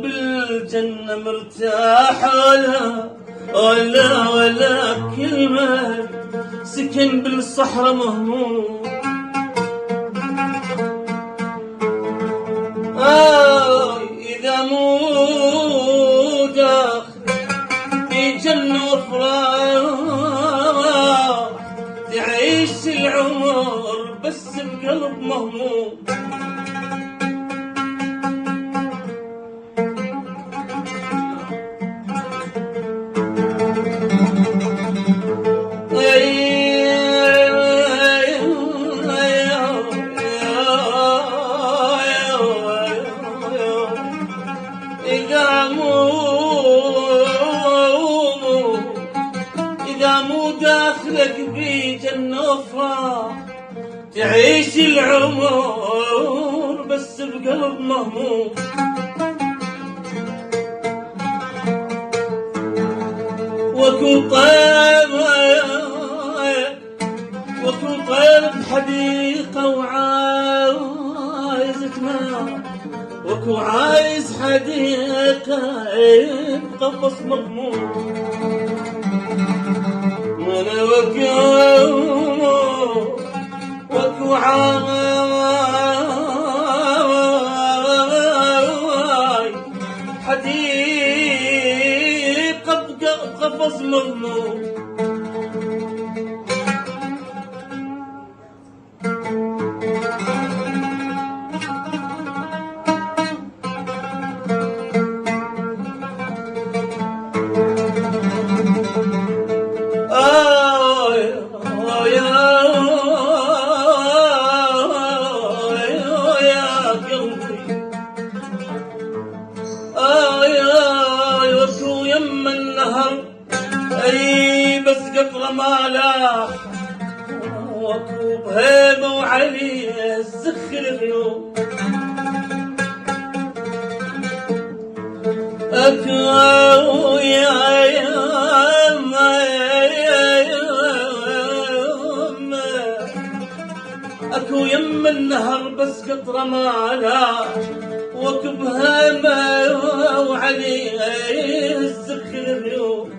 بالجنة مرتاح ولا كلمة، سكن بالصحراء مهموم. إذا مو داخل في جنة وفراح، تعيش العمر بس بقلب مهموم. إذا مو داخلك بجنة وفراح، تعيش العمر بس بقلب مهموم. وكو طير بحديقة وعايز تنام، وكو عايز حديقة بقفص مضمون. وانا وكو عايز حديقة بقفص مضمون. وكو يم النهر اي بس قطره ما لاح، وكو بهيبه وعليه الزخ الغيوم. اكو يم النهر بس قطره ما لاح، وكو بهيبه وعليه الزخ الغيوم.